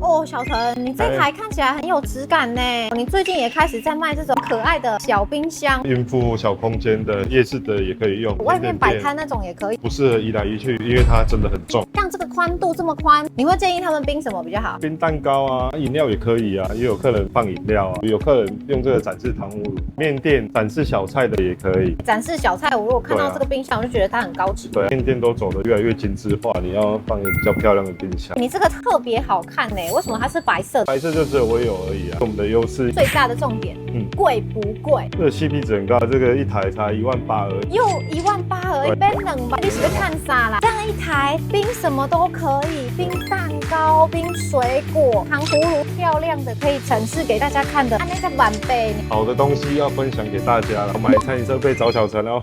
哦，小陈，你这台看起来很有质感呢。你最近也开始在卖这种可爱的小冰箱，孕妇小空间的、夜市的也可以用，外面摆摊那种也可以，不适合移来移去，因为它真的很重。像这个宽度这么宽，你会建议他们冰什么比较好？冰蛋糕啊，饮料也可以啊，也有客人放饮料啊，有客人用这个展示糖葫芦。面店展示小菜的也可以。展示小菜，我如果看到这个冰箱，我就觉得它很高级。对，面店都走得越来越精致化，你要放一个比较漂亮的冰箱。你这个特别好看呢，为什么它是白色的？白色就只有我有而已啊，我们的优势。最大的重点，贵不贵？这个 CP 值很高，这个一台才18000而已。又18000而已，冰冷吧？你是在看啥啦？这样一台冰什么都可以，冰蛋糕、冰水果、糖葫芦，漂亮的可以展示给大家看的。那个晚辈，好的东西要分享给大家了，买餐饮设备找小陈哦。